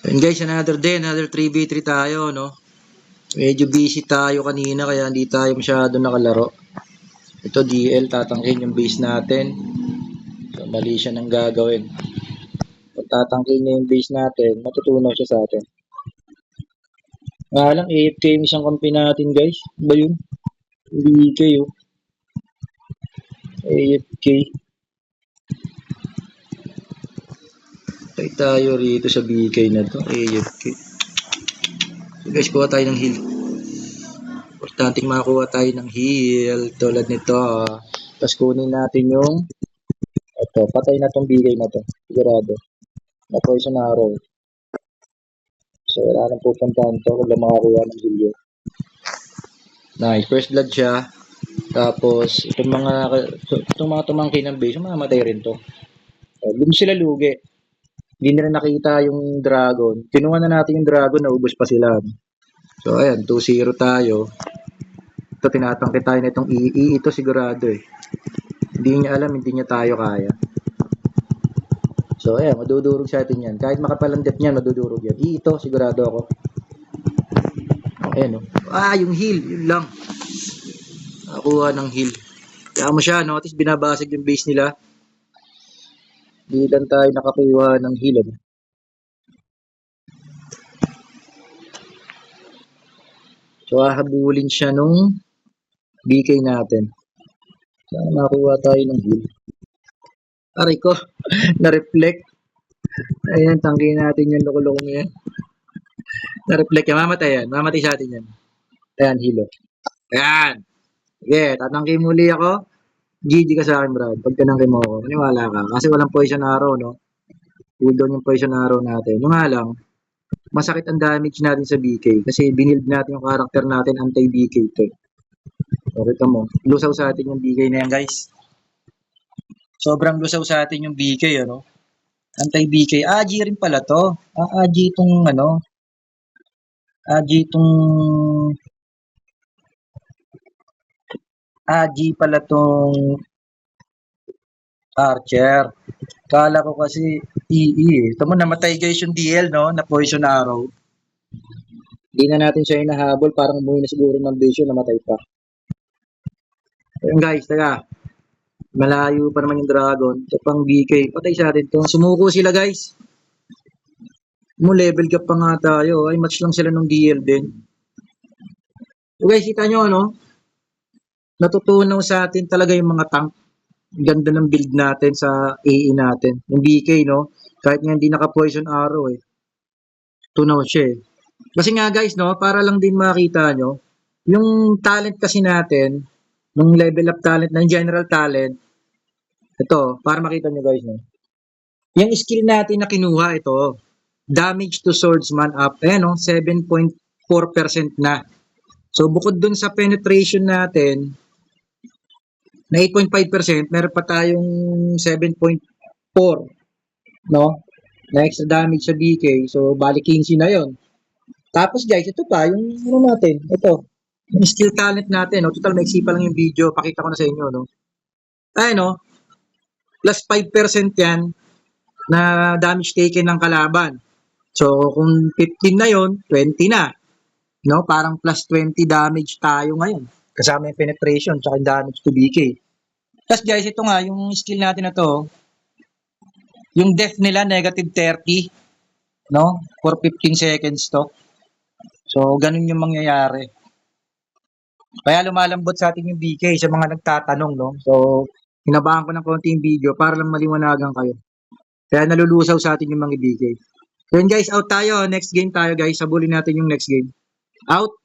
And guys, another day, another 3v3 tayo, no? Medyo busy tayo kanina kaya hindi tayo masyado nakalaro. Ito DL, tatangkin yung base natin. So, mali siya ng gagawin. Kung tatangkin niya yung base natin, matutunaw siya sa atin. Nga lang, AFK yung isang kampi natin, guys. Ba yun? BK, oh. AFK. Tayo tayo rito sa BK na to, AFK. So guys, kuha tayo ng heal. Importanteng makakuha tayo ng heal tulad nito. Tapos kunin natin yung ito, patay na tong BK na to. Sigurado. Na poison arrow. So wala nang pupuntahan to kung makakuha ng heal yun. Nice, first blood siya. Tapos itong mga tumangkin ng base, mamamatay rin to. So, doon sila lugi. Hindi nila nakita yung dragon. Kinuha na natin yung dragon, naubos pa sila. So ayan, 2-0 tayo. Ito, tinatangke tayo na itong EE. Ito sigurado eh. Hindi niya alam, hindi niya tayo kaya. So ayan, madudurog sa atin yan. Kahit makapalandep niyan, madudurog yan. Ito, sigurado ako. Ayan o. Yung heal, yun lang. Nakuha ng heal. Kaya mo siya, no? At least binabasag yung base nila. Hindi lang tayo nakakuha ng heal. Ano? So, hahabulin siya nung BK natin. Sana makuha tayo ng heal. Aray ko, na-reflect. Ayan, tangkin natin yung loko-loko niya. Na-reflect yan. Mamatay yan. Mamatay sa atin yan. Ayan, hilo. Ayan. Sige, tatangkin muli ako. GG ka sa akin, Brad. Pag tinangkin mo ako, maniwala ka. Kasi walang poison arrow, no? Cooldown yung poison arrow natin. Yung nga lang, masakit ang damage natin sa BK. Kasi binild natin yung character natin anti-BK to. So, kita mo. Lusaw sa atin yung BK na yan, guys. Sobrang lusaw sa atin yung BK, ano? Anti-BK. AG rin pala to. AG itong, ano? AG pala tong Archer. Kala ko kasi EE eh. Ito mo, namatay guys yung DL, no? Na poison arrow. Hindi na natin siya hinahabol. Parang umuwi na siguro ng vision, namatay pa. Ayun guys, taga. Malayo pa naman yung dragon. Ito pang BK. Patay sa atin to. Sumuko sila guys. Mo level cap pa nga tayo. Ay, match lang sila ng DL din. So guys, kita nyo, no? Natutunaw sa atin talaga yung mga tank. Ganda ng build natin sa AE natin. Yung BK, no? Kahit nga hindi naka-poison arrow, eh. Tunaw siya, eh. Kasi nga, guys, no? Para lang din makita nyo, yung talent kasi natin, nung level up talent, ng general talent, ito, para makita nyo, guys, no? Yung skill natin na kinuha, ito, damage to swordsman up, no? 7.4% na. So, bukod dun sa penetration natin, na 8.5%, meron pa tayong 7.4, no? Na extra damage sa BK. So, bali 15 na yon. Tapos, guys, ito pa, yung ano natin, ito, yung skill talent natin, no? Total, maiksi pa lang yung video, pakita ko na sa inyo, no? Ay, no? Plus 5% yan na damage taken ng kalaban. So, kung 15 na yon, 20 na. No? Parang plus 20 damage tayo ngayon. Kasama yung penetration, tsaka yung damage to BK. Tapos guys, ito nga, yung skill natin na to, yung death nila, negative 30, no? For 15 seconds to. So, ganun yung mangyayari. Kaya lumalambot sa atin yung BK sa mga nagtatanong, no? So, hinabahan ko ng konting video para lang maliwanagan kayo. Kaya nalulusaw sa atin yung mga BK. So, yun guys, out tayo. Next game tayo guys. Sabulin natin yung next game. Out.